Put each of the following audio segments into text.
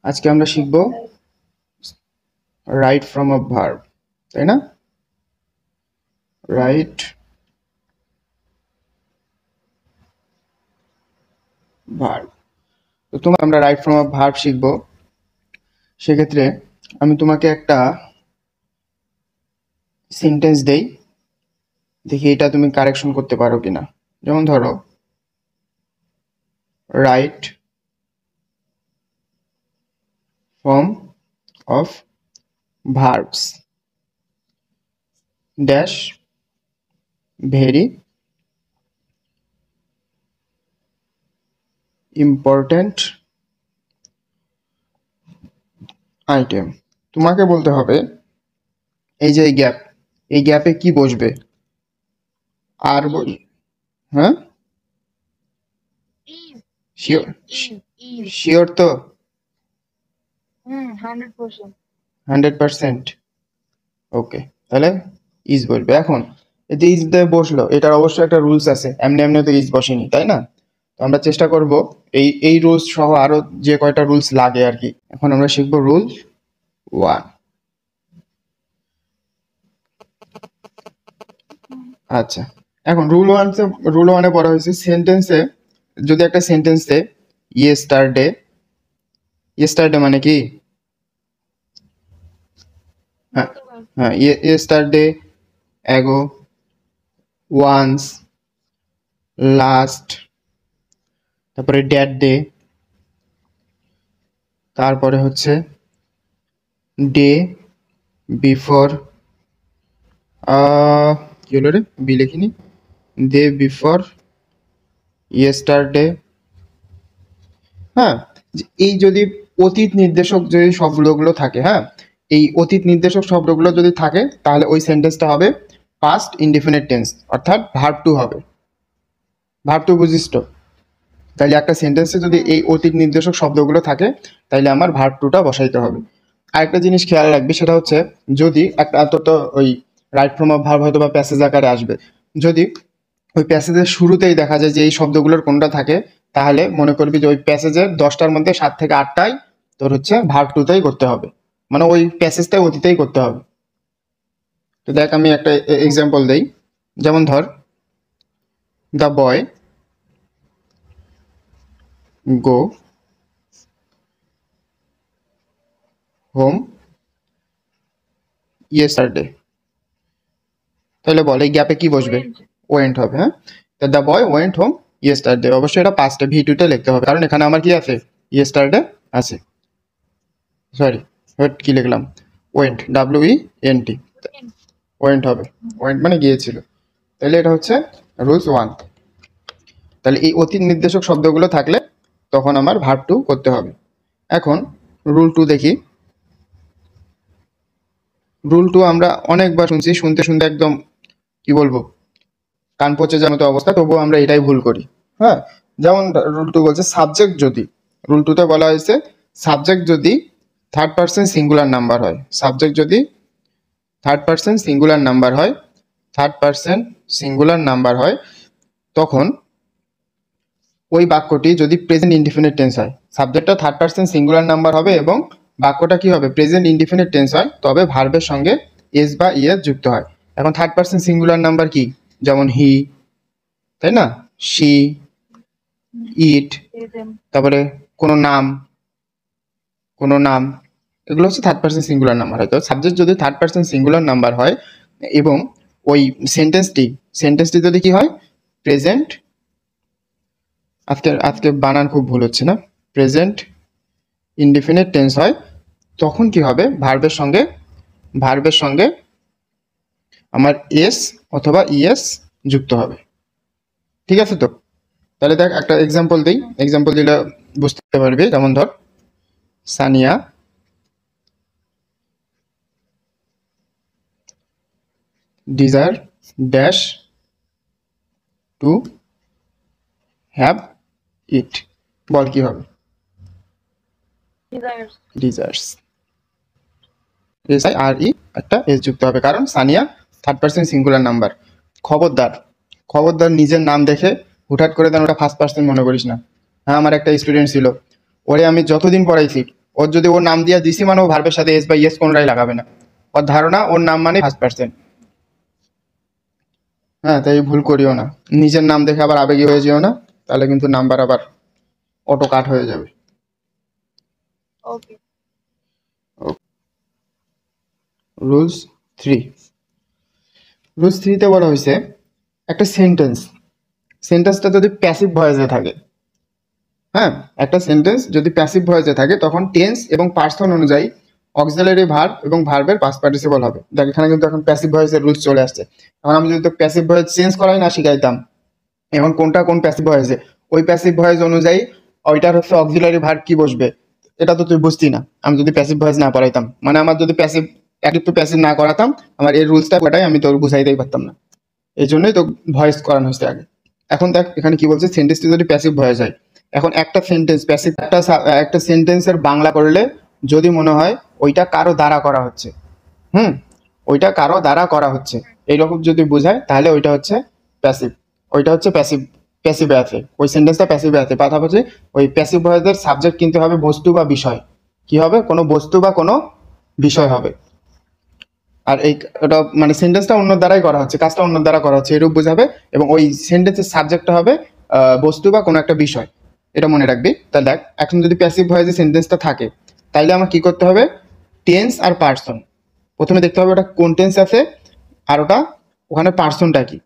আজকে আমরা শিখব রাইট ফ্রম আ ভার্ব, তাই না? Right verb. তো আমরা রাইট ফ্রম আ ভার্ব শিখব। সেক্ষেত্রে আমি তোমাকে একটা সেন্টেন্স দেই, দেখি এটা তুমি কারেকশন করতে পারো কিনা। যেমন ধরো, right form of verbs dash very important item. তোমাকে বলতে হবে এই যে এই গ্যাপে কি বসবে। আর হ্যাঁ, শিওর শিওর তো 100%। ওকে, তাহলে ইজ বসবে। এখন এই যে ইজ দিয়ে বসলো, এটার অবশ্যই একটা রুলস আছে, এমনি এমনি তো ইজ বসেনি, তাই না? তো আমরা চেষ্টা করব এই রুলস সহ আরো যে কয়টা রুলস লাগে আর কি। এখন আমরা শিখবো রুল 1। আচ্ছা, এখন রুল 1-এ পড়া হয়েছে সেন্টেন্সে যদি একটা সেন্টেন্সে ইয়েস্টারডে মানে কি? হ্যাঁ হ্যাঁ, ইয়েস্টারডে, অ্যাগো, ওয়ান্স, লাস্ট, তারপরে ড্যাট ডে, তারপরে হচ্ছে ডে বিফোর, কি হলো রে, বি লিখিনি, ডে বিফোর ইয়েস্টারডে। হ্যাঁ, এই যদি অতীত নির্দেশক যদি শব্দগুলো থাকে, হ্যাঁ, এই অতীত নির্দেশক শব্দগুলো যদি থাকে তাহলে ওই সেন্টেন্সটা হবে পাস্ট ইনডিফিনিট টেন্স, অর্থাৎ ভার্ব টু হবে। ভার্ব টু বুঝিস তো? তাইলে একটা সেন্টেন্সে যদি এই অতীত নির্দেশক শব্দগুলো থাকে তাইলে আমার ভার্ব টুটা বসাইতে হবে। আরেকটা জিনিস খেয়াল রাখবি, সেটা হচ্ছে যদি একটা তো ওই রাইট ফ্রম আ ভার্ব হয়তো বা প্যাসেজ আকারে আসবে, যদি ওই প্যাসেজের শুরুতেই দেখা যায় যে এই শব্দগুলোর কোনটা থাকে, তাহলে মনে করবি যে ওই প্যাসেজের 10টার মধ্যে 7 থেকে 8টাই তোর হচ্ছে ভার্ব টুতেই করতে হবে, মানে ওই প্যাসেজটাই অতীতেই করতে হবে। তো দেখ, আমি একটা এক্সাম্পল দেই। যেমন ধর, the boy go home yesterday. তাহলে বল এই গ্যাপে কি বসবে? ওয়েন্ট হবে। হ্যাঁ, the boy went home yesterday, অবশ্যই এটা পাস্টে ভি টুতে লিখতে হবে, কারণ এখানে আমার কি আছে, ইয়েস্টারডে আছে। সরি, কি লিখলাম, ওয়েন্ট, WENT, ওয়েন্ট হবে। ওয়েন্ট মানে গিয়েছিল। তাহলে এটা হচ্ছে রুলস 1। তাহলে এই অতীত নির্দেশক শব্দগুলো থাকলে তখন আমার ভার্ব টু করতে হবে। এখন রুল 2 দেখি। রুল 2 আমরা অনেকবার শুনছি, শুনতে শুনতে একদম কি বলবো, কান পচে যাওয়ার মতো অবস্থা, তবুও আমরা এটাই ভুল করি। হ্যাঁ, যেমন রুল 2 বলছে সাবজেক্ট যদি, রুল 2-তে বলা হয়েছে সাবজেক্ট যদি থার্ড পার্সন সিঙ্গুলার নাম্বার হয়, সাবজেক্ট যদি থার্ড পার্সন সিঙ্গুলার নাম্বার হয়, থার্ড পার্সন সিঙ্গুলার নাম্বার হয়, তখন ওই বাক্যটি যদি প্রেজেন্ট ইনডিফিনিট টেন্স হয়, সাবজেক্টটা থার্ড পার্সন সিঙ্গুলার নাম্বার হবে এবং বাক্যটা কি হবে, প্রেজেন্ট ইনডিফিনিট টেন্স হয়, তবে ভার্বের সঙ্গে এস বা ইএস যুক্ত হয়। এখন থার্ড পার্সন সিঙ্গুলার নাম্বার কি, যেমন হি, তাই না, শি, ইট, তারপরে কোনো নাম, কোনো নাম, এগুলো হচ্ছে থার্ড পার্সন সিঙ্গুলার নাম্বার হয়। তো সাবজেক্ট যদি থার্ড পার্সন সিঙ্গুলার নাম্বার হয় এবং ওই সেন্টেন্সটি যদি কি হয়, প্রেজেন্ট, আজকে বানান খুব ভুল হচ্ছে না, প্রেজেন্ট ইনডিফিনিট টেন্স হয়, তখন কি হবে, ভার্বের সঙ্গে আমার এস অথবা ইএস যুক্ত হবে। ঠিক আছে তো? তাহলে দেখ একটা এক্সাম্পল দিই, এক্সাম্পল দিলে বুঝতে পারবি। যেমন ধর, Sania desire dash to have it. বল কি হবে? ডিজায়ার্স, SIRE একটা এস যুক্ত হবে, কারণ Sania third person singular number. খবরদার নিজের নাম দেখে হুটহাট করে দেন ওটা ফার্স্ট পার্সন মনে করিস না। হ্যাঁ, আমার একটা স্টুডেন্ট ছিল, ওরে আমি যতদিন পড়াইছি ওর যদি ওর নাম দিয়ে দিছি মানে ও ভার্বের সাথে এস বা ইয়েস কোনটাই লাগাবে না। ওর ধারণা ওর নাম মানে ফার্স্ট পার্সন। হ্যাঁ, তাই ভুল করিও না, নিজের নাম দেখে আবার আবেগী হয়ে যেও না, তাহলে কিন্তু নাম্বার আবার অটো কাট হয়ে যাবে। ওকে। রুলস 3, রুলস 3-তে বলা হয়েছে একটা সেন্টেন্সটা যদি প্যাসিভ ভয়েসে থাকে, হ্যাঁ, একটা সেন্টেন্স যদি প্যাসিভ ভয়েসে থাকে তখন টেন্স এবং পার্সন অনুযায়ী অক্সিলারি ভার্ব এবং ভার্বের পাস্ট পার্টিসিপল হবে। দেখ এখানে কিন্তু এখন প্যাসিভ ভয়েসের রুলস চলে আসছে। এখন আমি যদি তো প্যাসিভ ভয়েস চেঞ্জ করাই না শিখাইতাম, এখন কোনটা কোন প্যাসিভ ভয়েসে, ওই প্যাসিভ ভয়েস অনুযায়ী ওইটার হচ্ছে অক্সিলারি ভার্ব কি বসবে এটা তো তুই বুঝতি না আমি যদি প্যাসিভ ভয়েস না পড়াইতাম, মানে আমার যদি প্যাসিভ অ্যাক্টিভ টু প্যাসিভ না করাতাম, আমার এই রুলসটা ওটাই আমি তোর বুঝাইতেই পারতাম না। এই জন্যই তো ভয়েস করানো হয়েছে আগে। এখন দেখ এখানে কি বলছে, সেন্টেন্সটি যদি প্যাসিভ ভয়েস হয়, এখন একটা সেন্টেন্স প্যাসিভ, একটা সেন্টেন্সের বাংলা করলে যদি মনে হয় ওইটা কারো দ্বারা করা হচ্ছে, ওইটা কারো দ্বারা করা হচ্ছে এইরকম যদি বোঝায় তাহলে ওইটা হচ্ছে প্যাসিভ, ওইটা হচ্ছে প্যাসিভ, প্যাসিভ আছে ওই সেন্টেন্সটা প্যাসিভ আছে। পাশাপাশি ওই প্যাসিভ ভয়েসের সাবজেক্ট কিন্তু হবে বস্তু বা বিষয়, কি হবে, কোনো বস্তু বা কোনো বিষয় হবে। আর এই ওটা মানে সেন্টেন্সটা অন্য দ্বারাই করা হচ্ছে, কাজটা অন্য দ্বারা করা হচ্ছে এরূপ বোঝাবে, এবং ওই সেন্টেন্সের সাবজেক্টটা হবে বস্তু বা কোনো একটা বিষয়, এটা মনে রাখবি। তাহলে দেখ এখন যদি প্যাসিভ ভয়েসে সেন্টেন্সটা থাকে তাইলে আমার কি করতে হবে, টেন্স আর পার্সন প্রথমে দেখতে হবে ওটা কোন টেন্স আছে, আর ওটা ওখানে পার্সনটা কি,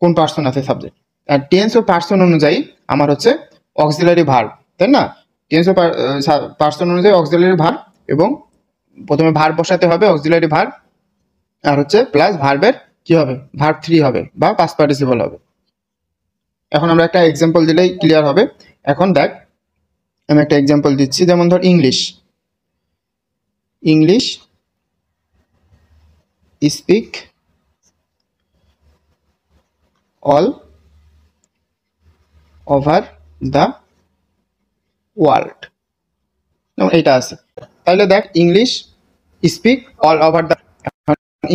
কোন পার্সন আছে সাবজেক্ট। আর টেন্স ও পার্সন অনুযায়ী আমার হচ্ছে অক্সিলারি ভার্ব, তাই না, টেন্স ও পার্সন অনুযায়ী অক্সিলারি ভার্ব, এবং প্রথমে ভার্ব বসাতে হবে অক্সিলারি ভার্ব, আর হচ্ছে প্লাস ভার্বের কি হবে, ভার্ব 3 হবে বা পাস্ট পার্টিসিপল হবে। এখন আমরা একটা এক্সাম্পল দিলেই ক্লিয়ার হবে। এখন দেখ আমি একটা এক্সাম্পল দিচ্ছি, যেমন ধর English speak all over the world, এইটা আছে। তাহলে দেখ English speak all over the,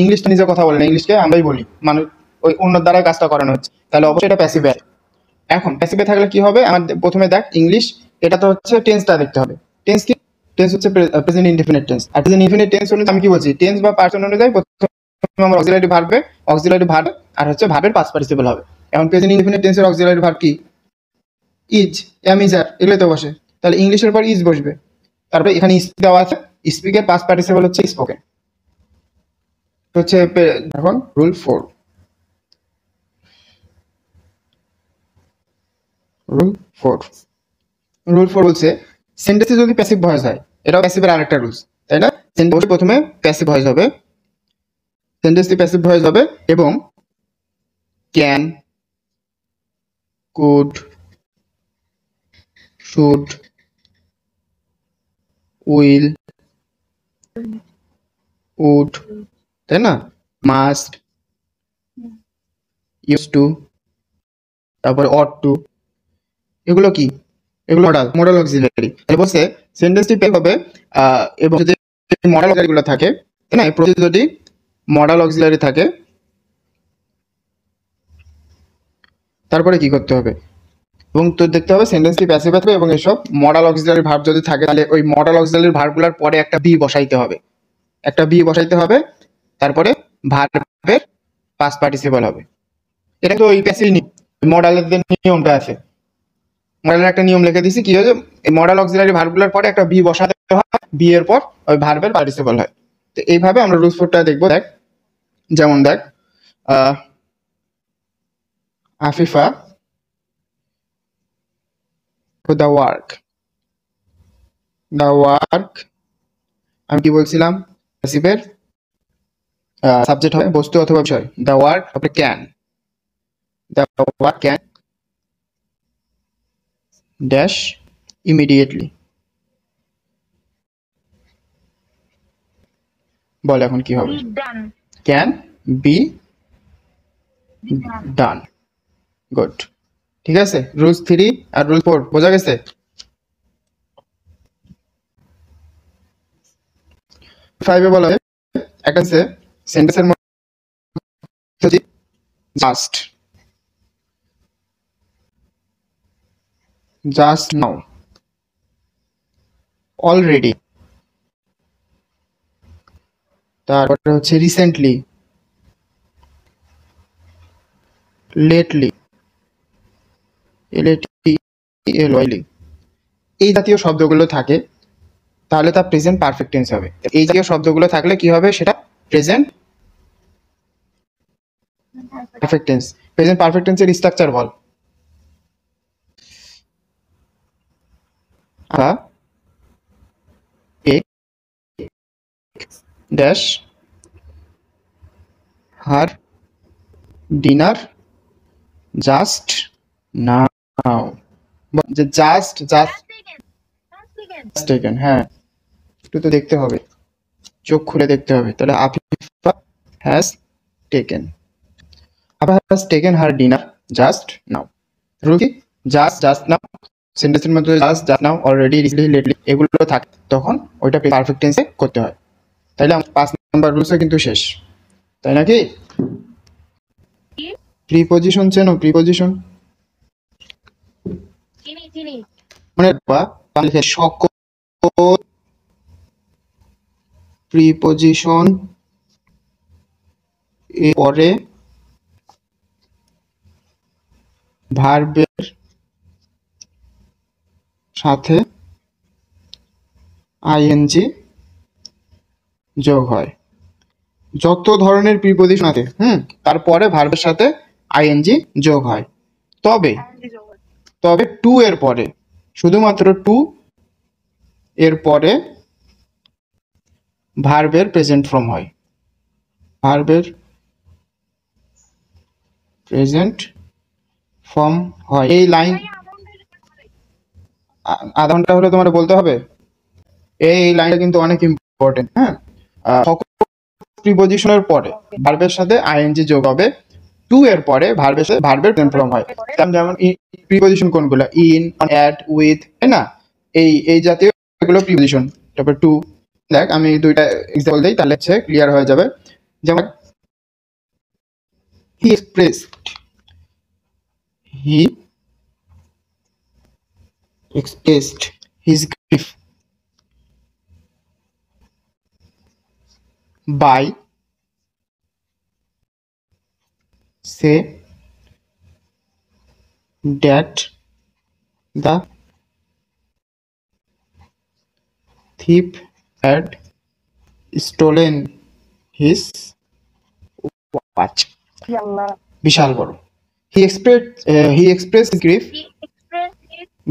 ইংলিশটা নিজে কথা বলে না, ইংলিশকে আমরাই বলি, মানে ওই অন্য দ্বারা কাজটা করানো হচ্ছে, তাহলে অবশ্যই এটা প্যাসিভে আছে। এখন প্যাসিভে থাকলে কি হবে, আমার প্রথমে দেখ ইংলিশ, এটা তো হচ্ছে টেন্সটা দেখতে হবে, টেন্স কি, টেন্স হচ্ছে প্রেজেন্ট ইনডিফিনিট টেন্স, আর প্রেজেন্ট ইনডিফিনিট টেন্স অনুযায়ী আমি কি বলছি, টেন্স বা পার্সন অনুযায়ী প্রথমে আমার অক্সিলারি ভার্ব আর হচ্ছে ভার্বের পাস্ট পার্টিসিপল হবে। এখন প্রেজেন্ট ইনডিফিনিট টেন্সের অক্সিলারি ভার্ব কি, ইজ, এম, ইজ, আর, এগুলো তো বসে, তাহলে ইংলিশের পর ইজ বসবে, তারপরে এখানে স্পিক দেওয়া আছে, স্পিকের পাস্ট পার্টিসিপল হচ্ছে স্পোকেন, হচ্ছে এখন রুল 4, রুল 4 বলছে সেন্টেন্সে যদি প্যাসিভ ভয়েস হয়, এটাও প্যাসিভের আরেকটা রুলস, তাই না, সেন্টেন্স প্রথমে প্যাসিভ ভয়েস হবে, সেন্টেন্সটি প্যাসিভ ভয়েস হবে এবং can, could, should, will, would, তাই না, মাস্ট, ইউজ টু, তারপরে অট টু, এগুলো কি, এগুলো মডেল অক্সিলারি। তাহলে বলছে সেন্টেন্সটি হবে এবং যদি মডেল অক্সিলারিগুলো থাকে, তাই না, যদি মডেল অক্সিলারি থাকে তারপরে কি করতে হবে, এবং তো দেখতে হবে সেন্টেন্সটি প্যাসিভ থাকবে, এবং এসব মডেল অক্সিলারি ভার্ব যদি থাকে তাহলে ওই মডেল অক্সিলারি ভার্বগুলোর পরে একটা বি বসাইতে হবে, তারপরে ভার্বের পাস্ট পার্টিসিপল হবে। এটা তো ওই প্যাসিভ মডেলের যে নিয়মটা আছে, মডেলের একটা নিয়ম লিখে দিছি কি হয়েছে, মডেল অক্সিলারি ভার্বগুলোর পরে একটা বি বসাতে হয়, বি এর পর ওই ভার্বের পার্টিসিপল হয়। তো এইভাবে আমরা রুলস 4টা দেখবো। দেখ যেমন দেখ আফিফা দ্য ওয়ার্ক, আমি কি বলছিলাম, প্যাসিভের সাবজেক্ট হবে বস্তু অথবা বিষয়, দ্য ওয়ার্ক তারপরে can, the work can dash immediately, বল এখন কি হবে, ক্যান বি ডান, গুড, ঠিক আছে। রুলস 3 আর রুল 4 বোঝা গেছে। ফাইভে বলা হয় একটা সেন্টেন্সের মধ্যে জাস্ট নাও, অলরেডি, তারপরে হচ্ছে রিসেন্টলি, লেটলি, এলএটিএলওয়াইলি, এই জাতীয় শব্দগুলো থাকে তাহলে তা প্রেজেন্ট পারফেক্ট টেন্স হবে। এই জাতীয় শব্দগুলো থাকলে কি হবে, সেটা present perfect tense. Present perfect টেন্সের স্ট্রাকচার বল। Dash her dinner just now, যে জাস্ট জাস্ট টেকেন, হ্যাঁ একটু তো দেখতে হবে, চোখ খুলে দেখতে হবে। তাহলে Afifa has taken, Afifa has taken her dinner just now. Rule কি, জাস্ট জাস্ট নাও, সেন্টেন্সের মধ্যে just just now, already, recently, lately এগুলো থাকে, তখন ওইটা পারফেক্ট টেন্সে করতে হয়। তাইলে 5 নাম্বার রুলসে কিন্তু শেষ, তাই নাকি? প্রিপজিশন চেনো? প্রিপজিশন মানে সকল প্রিপজিশন এর পরে ভার্বের সাথে আইএনজি যোগ হয়। যত ধরনের প্রিপজিশন আছে তারপরে ভার্বের সাথে আইএনজি যোগ হয়, তবে তবে টু এর পরে, শুধুমাত্র টু এর পরে ভার্বের প্রেজেন্ট ফর্ম হয়। ভার্বের প্রেজেন্ট ফর্ম হয়। এই লাইন আধা ঘন্টা হলে তোমার বলতে হবে। এই লাইনটা কিন্তু অনেক ইম্পর্টেন্ট। হ্যাঁ, সকল প্রিপজিশনের পরে ভার্বের সাথে আইএনজি যোগ হবে, টু এর পরে ভার্বের সাথে ভার্বের প্রেজেন্ট ফর্ম হয়। যেমন প্রিপজিশন কোনগুলো, ইন, অ্যাট, উইথ, তাই না? এই জাতীয় এগুলো প্রিপজিশন। তারপর টু, দেখ আমি দুইটা এক্সাম্পল দিই তাহলে হচ্ছে ক্লিয়ার হয়ে যাবে। যেমন হি expressed his grief by say that the thief had stolen his watch. বিশাল বড়। he expressed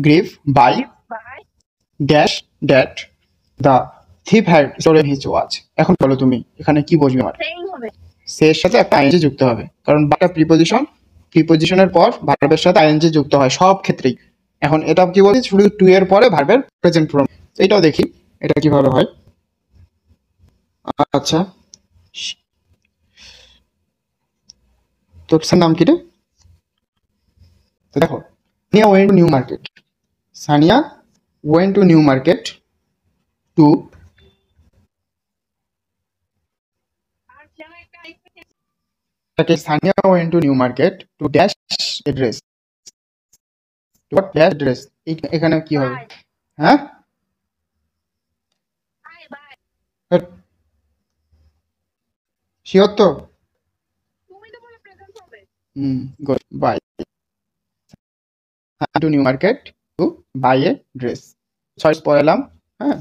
grief by dash that the thief had stolen his watch. এখন বলো তুমি এখানে কি বুঝবে? আমার এর সাথে একটা আইএনজি যুক্ত হবে, কারণ বাটা প্রিপজিশনের পর ভার্বের সাথে আইএনজি যুক্ত হয় সব ক্ষেত্রেই। এখন এটা কি বলছি, শুধু টু এর পরে ভার্বের প্রেজেন্ট ফর্ম। এটাও দেখি এটা কিভাবে হয়। আচ্ছা, তোর নাম কি রে? দেখো, Sania went to New market. Sania went to New Market two Sania went to New Market to dash address. What dash address? এখানে কি হবে? হ্যাঁ, শিওর তো? Good, bye to New Market to buy a dress. ছয় পড়ালাম। হ্যাঁ,